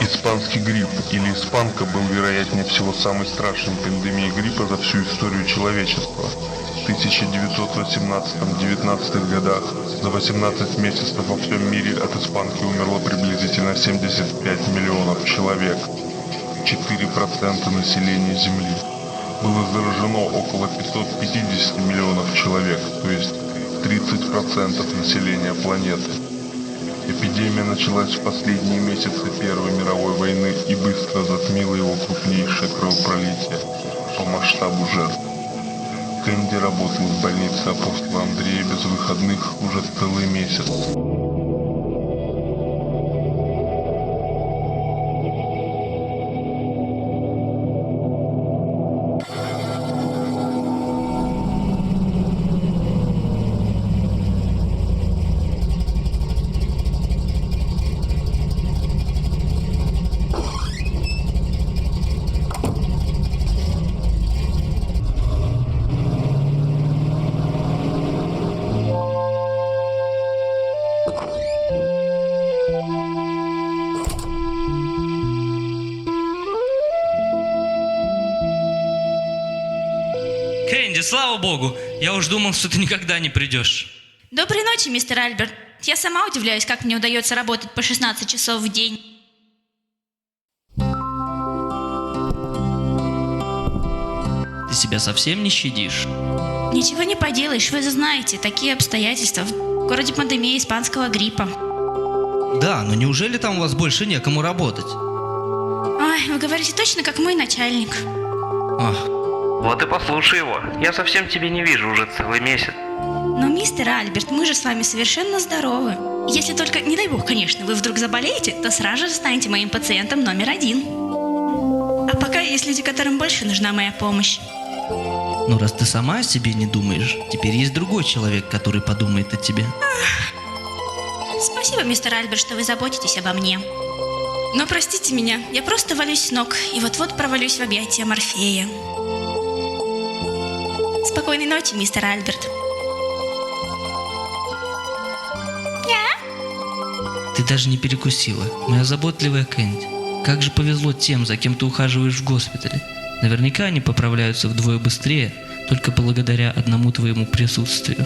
Испанский грипп или испанка был вероятнее всего самой страшной пандемией гриппа за всю историю человечества. В 1918-19 годах за 18 месяцев во всем мире от испанки умерло приблизительно 75 миллионов человек, 4% населения Земли. Было заражено около 550 миллионов человек, то есть 30% населения планеты. Эпидемия началась в последние месяцы Первой мировой войны и быстро затмила его крупнейшее кровопролитие по масштабу жертв. Кэнди работал в больнице апостола Андрея без выходных уже целый месяц. Кэнди, слава богу! Я уж думал, что ты никогда не придешь. Доброй ночи, мистер Альберт. Я сама удивляюсь, как мне удается работать по 16 часов в день. Ты себя совсем не щадишь? Ничего не поделаешь, вы же знаете, такие обстоятельства. В городе пандемия испанского гриппа. Да, но неужели там у вас больше некому работать? Ой, вы говорите точно как мой начальник. Ах, Вот и послушай его. Я совсем тебя не вижу уже целый месяц. Но, мистер Альберт, мы же с вами совершенно здоровы. Если только, не дай бог, конечно, вы вдруг заболеете, то сразу же станете моим пациентом номер 1. А пока есть люди, которым больше нужна моя помощь. ну раз ты сама о себе не думаешь, теперь есть другой человек, который подумает о тебе. Спасибо, мистер Альберт, что вы заботитесь обо мне. Но простите меня, я просто валюсь с ног и вот-вот провалюсь в объятия Морфея. Спокойной ночи, мистер Альберт. Ты даже не перекусила, моя заботливая Кэнди. Как же повезло тем, за кем ты ухаживаешь в госпитале. Наверняка они поправляются вдвое быстрее, только благодаря одному твоему присутствию.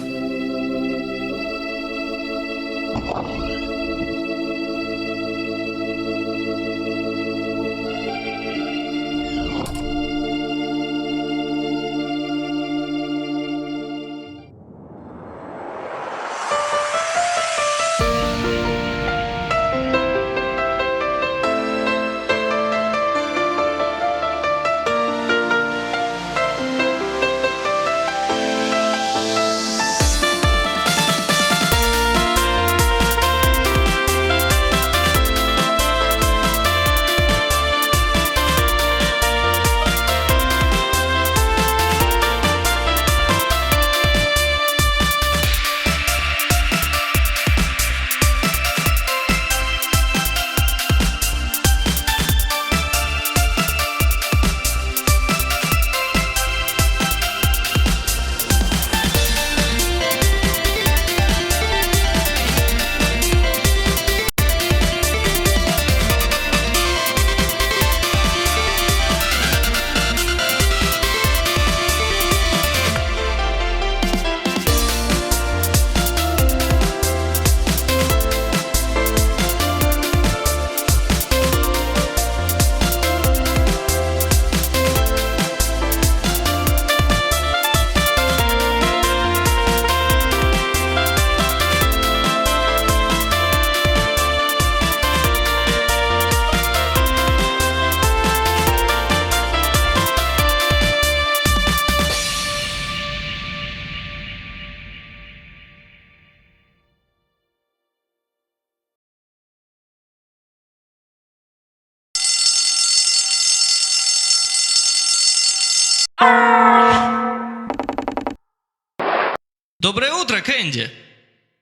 Доброе утро, Кэнди!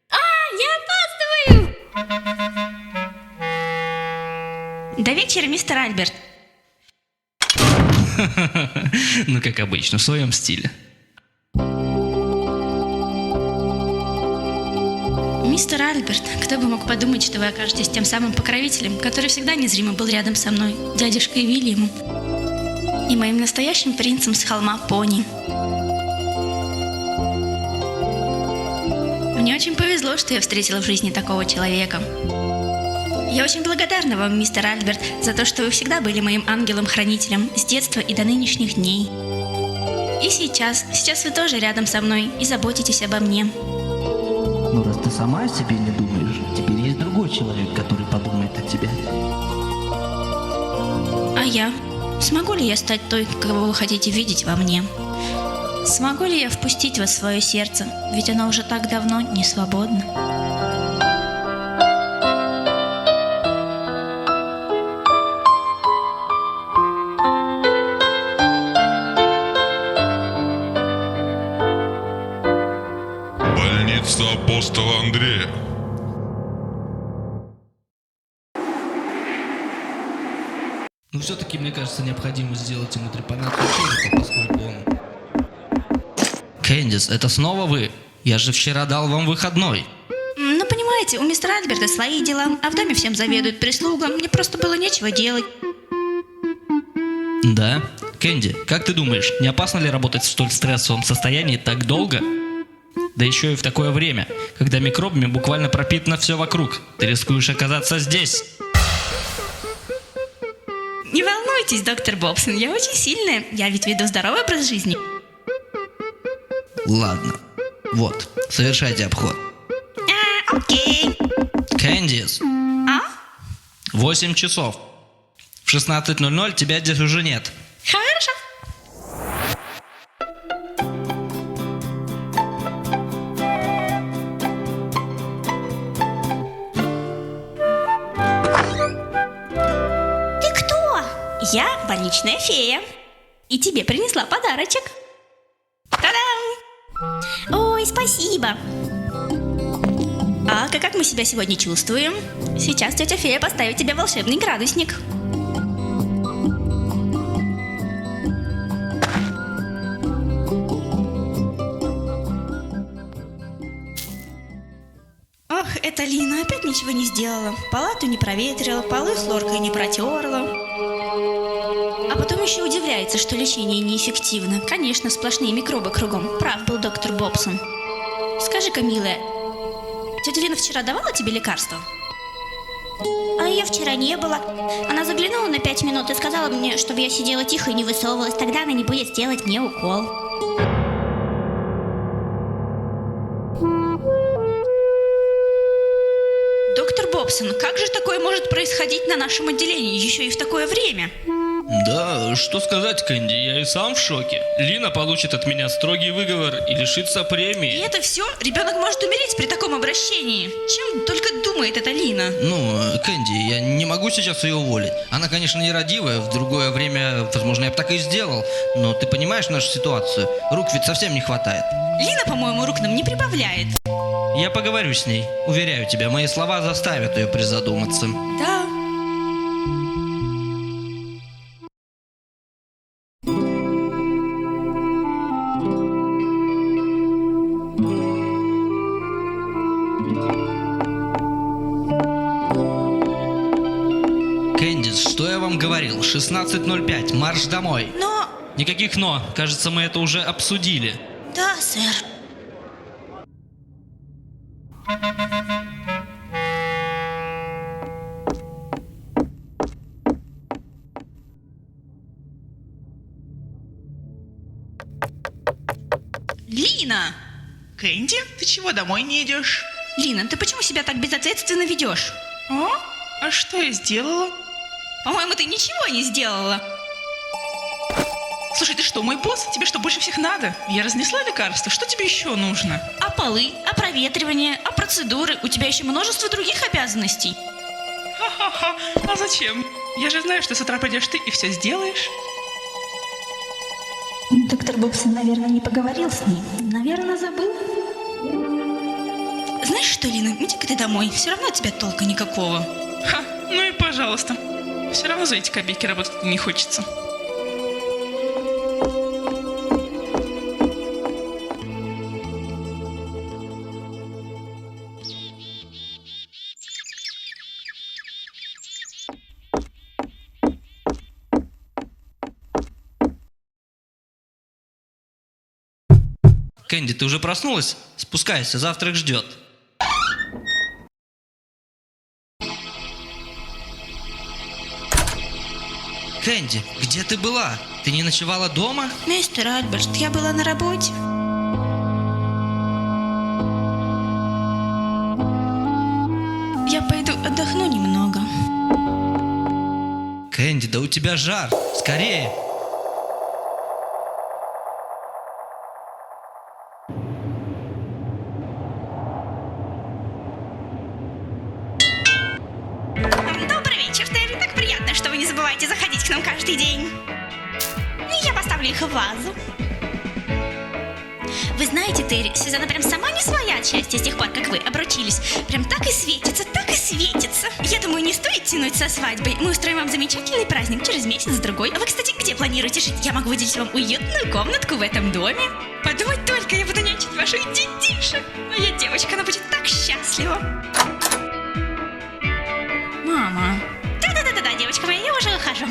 Я опаздываю! До вечера, мистер Альберт. Ну, как обычно, в своем стиле. Мистер Альберт, кто бы мог подумать, что вы окажетесь тем самым покровителем, который всегда незримо был рядом со мной, дядюшкой Вильямом, и моим настоящим принцем с холма Пони. Мне очень повезло, что я встретила в жизни такого человека. Я очень благодарна вам, мистер Альберт, за то, что вы всегда были моим ангелом-хранителем с детства и до нынешних дней. И сейчас вы тоже рядом со мной и заботитесь обо мне. Ну, раз ты сама о себе не думаешь, теперь есть другой человек, который подумает о тебе. А я? Смогу ли я стать той, кого вы хотите видеть во мне? Смогу ли я впустить вас в свое сердце, ведь оно уже так давно не свободно? Больница апостола Андрея. Но все-таки, мне кажется, необходимо сделать ему трепанацию черепа, поскольку он... Кэндис, это снова вы? Я же вчера дал вам выходной. Ну, понимаете, у мистера Альберта свои дела, а в доме всем заведует прислуга. Мне просто было нечего делать. Да? Кэнди, как ты думаешь, не опасно ли работать в столь стрессовом состоянии так долго? Да еще и в такое время, когда микробами буквально пропитано все вокруг. Ты рискуешь оказаться здесь. Не волнуйтесь, доктор Бобсон, я очень сильная. Я ведь веду здоровый образ жизни. Ладно. Вот, совершайте обход. Окей. Кэндис, А? 8 часов. В 16:00 тебя здесь уже нет. Хорошо. Ты кто? Я больничная фея. И тебе принесла подарочек. Та-дам! Ой, спасибо. А как мы себя сегодня чувствуем? Сейчас тетя фея поставит тебе волшебный градусник. Ох, это Лина опять ничего не сделала. Палату не проветрила, полы хлоркой не протерла. А потом еще удивляется, что лечение неэффективно. Конечно, сплошные микробы кругом. Прав был доктор Бобсон. Скажи-ка, милая, тетя Лина вчера давала тебе лекарство? А ее вчера не было. Она заглянула на 5 минут и сказала мне, чтобы я сидела тихо и не высовывалась. Тогда она не будет делать мне укол. Доктор Бобсон, как же такое может происходить на нашем отделении, еще и в такое время? Да, что сказать, Кэнди, я и сам в шоке. Лина получит от меня строгий выговор и лишится И премии. это все? Ребенок может умереть при таком обращении. Чем только думает эта Лина? Ну, Кэнди, я не могу сейчас ее уволить. Она, конечно, нерадивая, в другое время, возможно, я бы так и сделал. Но ты понимаешь нашу ситуацию? Рук ведь совсем не хватает. Лина, по-моему, рук нам не прибавляет. Я поговорю с ней. Уверяю тебя, мои слова заставят ее призадуматься. Да. Кэндис, что я вам говорил? 16:05, марш домой. Но... Никаких «но». Кажется, мы это уже обсудили. Да, сэр. Лина! Кэнди, ты чего домой не идешь? Лина, ты почему себя так безответственно ведешь? О, а что я сделала? По-моему, ты ничего не сделала. Слушай, ты что, мой босс? Тебе что, больше всех надо? Я разнесла лекарства, что тебе еще нужно? А полы, а проветривание, а процедуры? У тебя еще множество других обязанностей. Ха-ха-ха, а зачем? Я же знаю, что с утра пойдешь ты и все сделаешь. Доктор Бобсон, наверное, не поговорил с ней. Наверное, забыл. Знаешь что, Лина, иди-ка ты домой. Все равно от тебя толка никакого. Ха, ну и пожалуйста. Все равно за эти копейки работать не хочется. Кэнди, ты уже проснулась? Спускайся, завтрак ждет. Кэнди, где ты была? Ты не ночевала дома? Мистер Альберт, я была на работе. Я пойду отдохну немного. Кэнди, да у тебя жар. Скорее. Добрый вечер, Терри. Так приятно, что вы не забываете заходить к нам каждый день. Я поставлю их в вазу. Вы знаете, Терри, Сюзанна прям сама не своя от счастья с тех пор, как вы обручились. Прям так и светится, так и светится. Я думаю, не стоит тянуть со свадьбой. Мы устроим вам замечательный праздник через месяц-другой. А вы, кстати, где планируете жить? Я могу выделить вам уютную комнатку в этом доме. Подумать только, я буду нянчить ваших детишек. Моя девочка, она будет так счастлива. Мама. Да-да-да-да, девочка моя, я уже ухожу.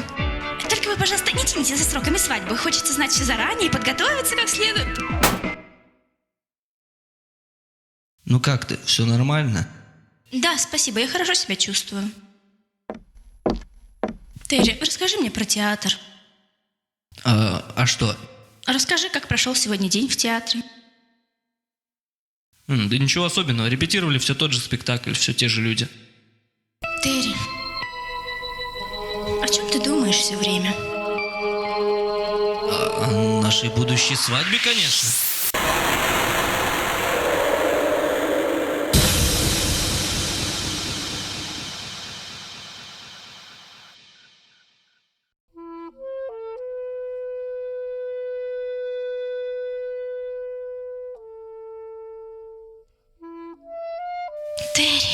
Только вы, пожалуйста, не тяните за сроками свадьбы. Хочется знать все заранее и подготовиться как следует. Ну как ты? Все нормально? Да, спасибо, я хорошо себя чувствую. Терри, расскажи мне про театр. А что? Расскажи, как прошел сегодня день в театре. Да ничего особенного. Репетировали все тот же спектакль, все те же люди. Терри, о чем ты думаешь все время? О нашей будущей свадьбе, конечно. Терри.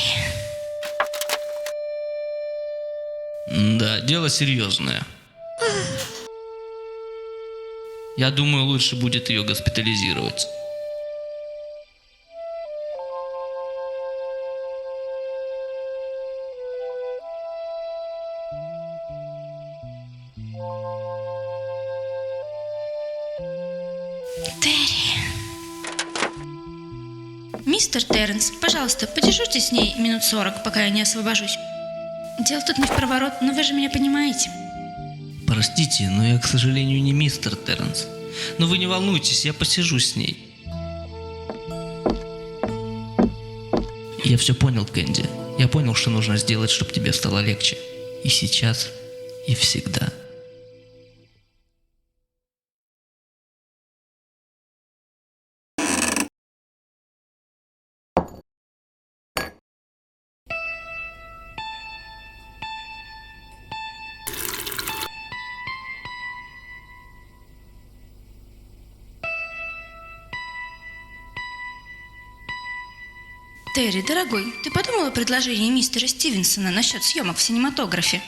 Да, дело серьезное. Я думаю, лучше будет ее госпитализировать. Терри. Мистер Терренс, пожалуйста, подежурьте с ней минут 40, пока я не освобожусь. Дело тут не в проворот, но вы же меня понимаете. Простите, но я, к сожалению, не мистер Терренс. Но вы не волнуйтесь, я посижу с ней. Я все понял, Кэнди. Я понял, что нужно сделать, чтобы тебе стало легче. И сейчас, и всегда. Терри, дорогой, ты подумал о предложении мистера Стивенсона насчет съемок в синематографе?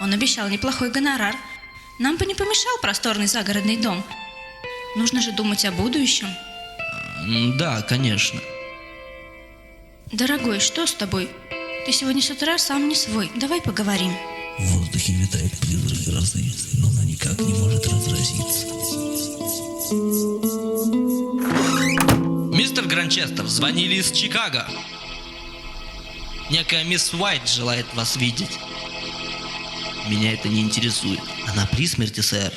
Он обещал неплохой гонорар. Нам бы не помешал просторный загородный дом. Нужно же думать о будущем. Да, конечно. Дорогой, что с тобой? Ты сегодня с утра сам не свой. Давай поговорим. В воздухе витает призрак грозы, но она никак не может разразиться. Мистер Гранчестер, звонили из Чикаго. Некая мисс Уайт желает вас видеть. Меня это не интересует. Она при смерти, сэр.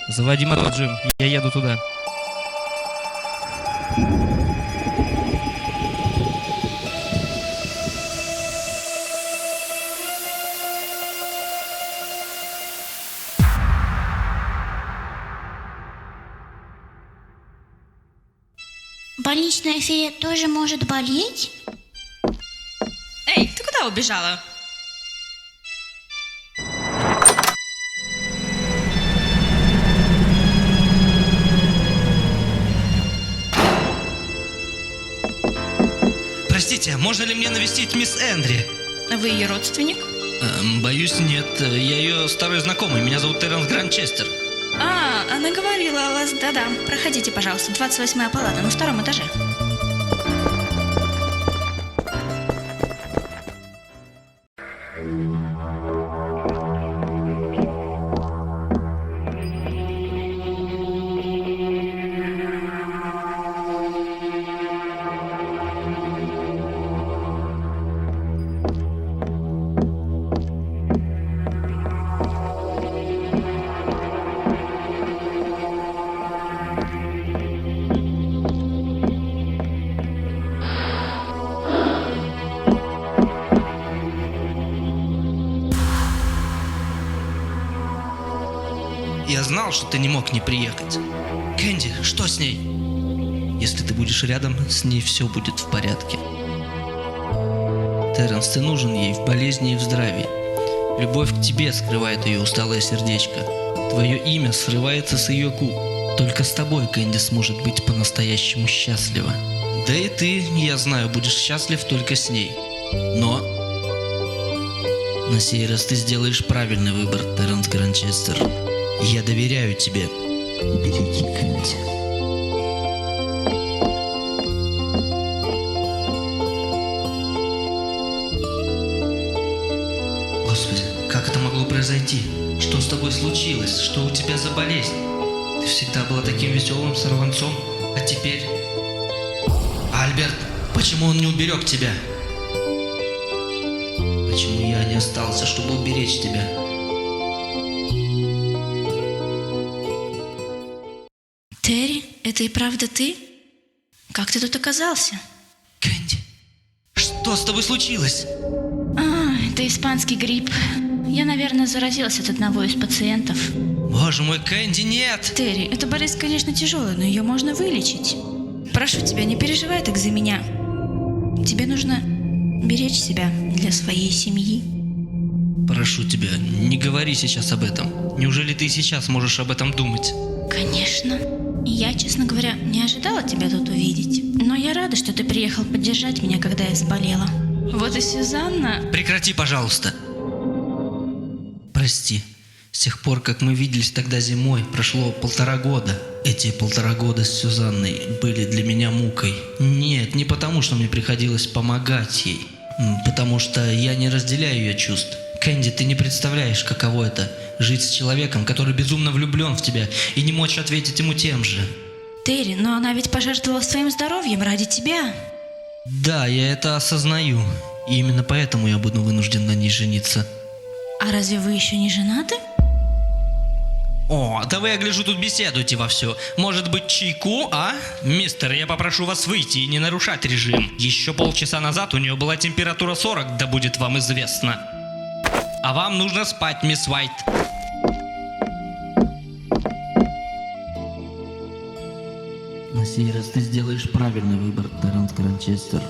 Заводи мотор, Джим. Я еду туда. Больничная фея тоже может болеть? Эй, ты куда убежала? Простите, можно ли мне навестить мисс Эндри? А вы ее родственник? Боюсь, нет. Я ее старый знакомый. Меня зовут Терренс Гранчестер. А, она говорила о вас. Да-да. Проходите, пожалуйста. 28-я палата на 2-м этаже. знал, что ты не мог не приехать. Кэнди, что с ней? Если ты будешь рядом, с ней все будет в порядке. Терренс, ты нужен ей в болезни и в здравии. Любовь к тебе скрывает ее усталое сердечко. Твое имя срывается с ее губ. Только с тобой Кэнди сможет быть по-настоящему счастлива. Да и ты, я знаю, будешь счастлив только с ней. Но на сей раз ты сделаешь правильный выбор, Терренс Гранчестер. Я доверяю тебе. Береги Кэнди. Господи, как это могло произойти? Что с тобой случилось? Что у тебя за болезнь? Ты всегда была таким веселым сорванцом, а теперь... Альберт, почему он не уберег тебя? Почему я не остался, чтобы уберечь тебя? Терри, это и правда ты? Как ты тут оказался? Кэнди, что с тобой случилось? Это испанский грипп. Я, наверное, заразилась от одного из пациентов. Боже мой, Кэнди, нет! Терри, эта болезнь, конечно, тяжелая, но ее можно вылечить. Прошу тебя, не переживай так за меня. Тебе нужно беречь себя для своей семьи. Прошу тебя, не говори сейчас об этом. Неужели ты сейчас можешь об этом думать? Конечно. Я, честно говоря, не ожидала тебя тут увидеть. Но я рада, что ты приехал поддержать меня, когда я заболела. Вот и Сюзанна... Прекрати, пожалуйста. Прости. С тех пор, как мы виделись тогда зимой, прошло 1,5 года. Эти 1,5 года с Сюзанной были для меня мукой. Нет, не потому, что мне приходилось помогать ей. Потому что я не разделяю ее чувств. Кэнди, ты не представляешь, каково это – жить с человеком, который безумно влюблен в тебя, и не можешь ответить ему тем же. Терри, но она ведь пожертвовала своим здоровьем ради тебя. Да, я это осознаю. И именно поэтому я буду вынужден на ней жениться. А разве вы еще не женаты? О, да вы, я гляжу, тут беседуете вовсю. Может быть, чайку, а? Мистер, я попрошу вас выйти и не нарушать режим. Еще полчаса назад у нее была температура 40, да будет вам известно. А вам нужно спать, мисс Уайт. На сей раз ты сделаешь правильный выбор, Терренс Гранчестер.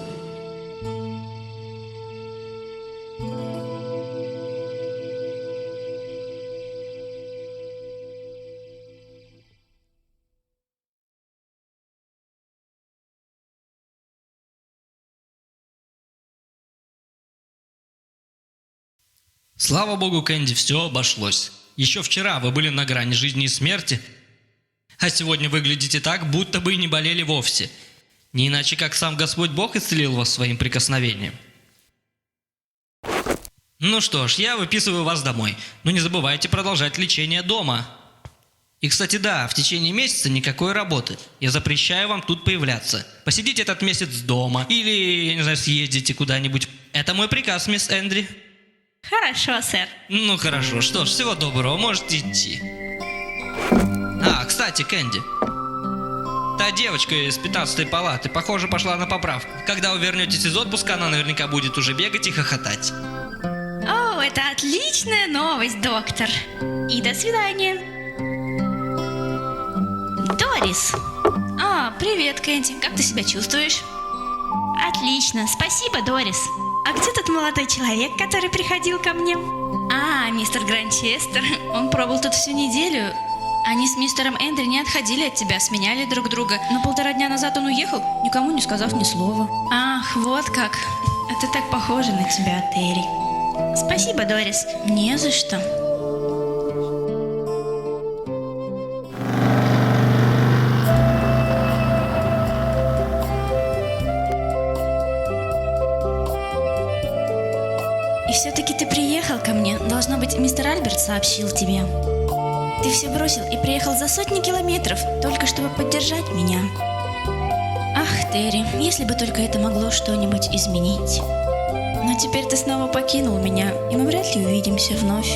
Слава богу, Кэнди, все обошлось. Еще вчера вы были на грани жизни и смерти, а сегодня выглядите так, будто бы и не болели вовсе. Не иначе, как сам Господь Бог исцелил вас своим прикосновением. Ну что ж, я выписываю вас домой, но не забывайте продолжать лечение дома. И, кстати, да, в течение месяца никакой работы. Я запрещаю вам тут появляться. Посидите этот месяц дома или, я не знаю, съездите куда-нибудь. Это мой приказ, мисс Эндри. Хорошо, сэр. Ну хорошо, что ж, всего доброго, можете идти. А, кстати, Кэнди. Та девочка из 15-й палаты, похоже, пошла на поправку. Когда вы вернетесь из отпуска, она наверняка будет уже бегать и хохотать. О, это отличная новость, доктор. И до свидания. Дорис. Привет, Кэнди. Как ты себя чувствуешь? Отлично. Спасибо, Дорис. А где тот молодой человек, который приходил ко мне? Мистер Гранчестер. Он пробыл тут всю неделю. Они с мистером Эндри не отходили от тебя, сменяли друг друга. Но 1,5 дня назад он уехал, никому не сказав ни слова. Ах, вот как. Это так похоже на тебя, Терри. Спасибо, Дорис. Не за что. И все-таки ты приехал ко мне. Должно быть, мистер Альберт сообщил тебе. Ты все бросил и приехал за сотни километров, только чтобы поддержать меня. Ах, Терри, если бы только это могло что-нибудь изменить. Но теперь ты снова покинул меня, и мы вряд ли увидимся вновь.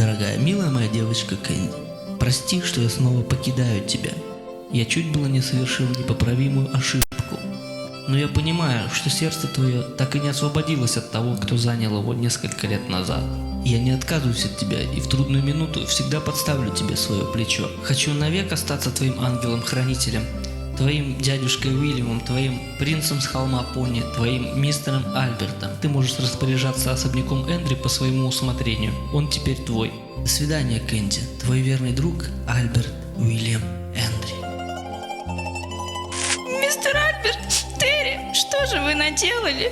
Дорогая, милая моя девочка Кэнди, прости, что я снова покидаю тебя. Я чуть было не совершил непоправимую ошибку. Но я понимаю, что сердце твое так и не освободилось от того, кто занял его несколько лет назад. Я не отказываюсь от тебя и в трудную минуту всегда подставлю тебе свое плечо. Хочу навек остаться твоим ангелом-хранителем, твоим дядюшкой Уильямом, твоим принцем с холма Пони, твоим мистером Альбертом. Ты можешь распоряжаться особняком Эндри по своему усмотрению. Он теперь твой. До свидания, Кэнди. Твой верный друг Альберт Уильям Эндри. Мистер Альберт, Терри, что же вы наделали?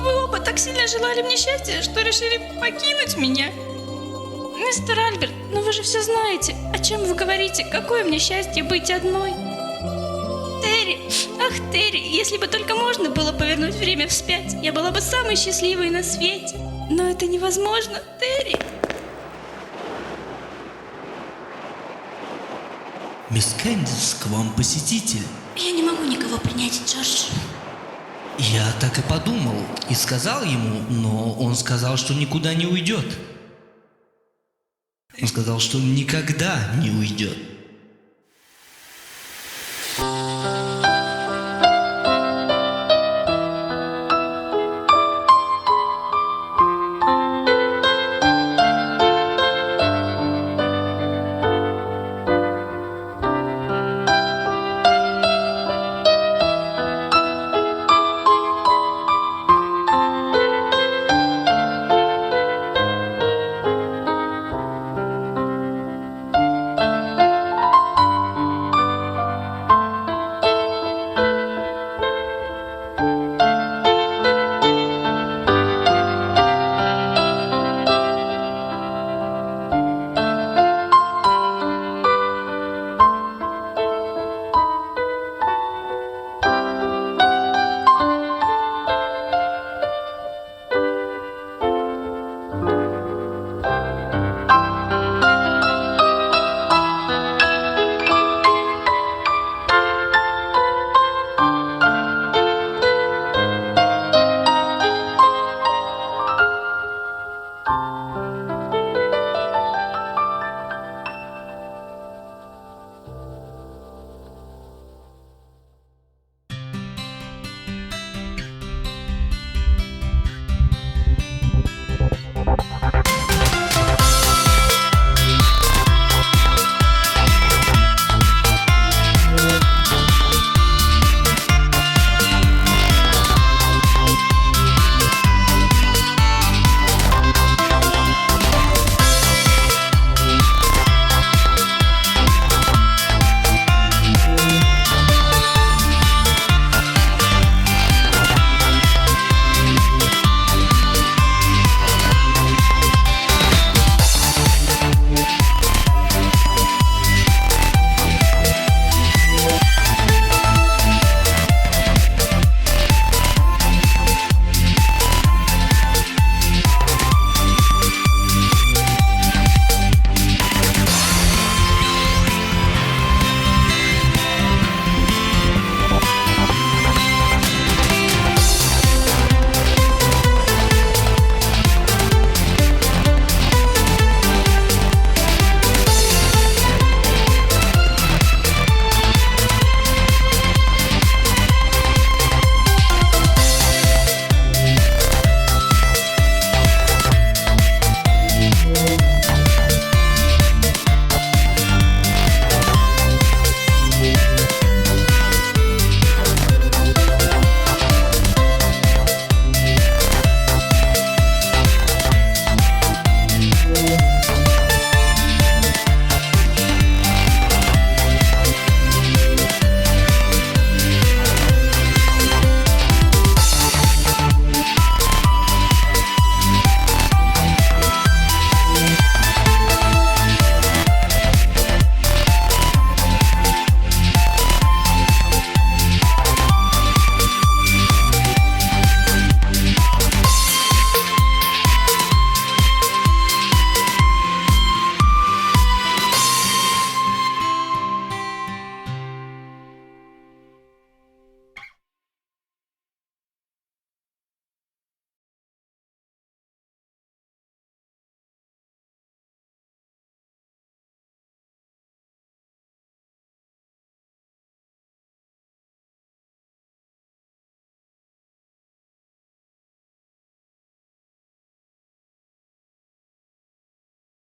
Вы оба так сильно желали мне счастья, что решили покинуть меня. Мистер Альберт, но вы же все знаете. О чем вы говорите? Какое мне счастье быть одной? Терри, ах, Терри, если бы только можно было повернуть время вспять, я была бы самой счастливой на свете. Но это невозможно, Терри. Мисс Кэндис, к вам посетитель. Я не могу никого принять, Джордж. Я так и подумал и сказал ему, но он сказал, что никуда не уйдет. Он сказал, что никогда не уйдет.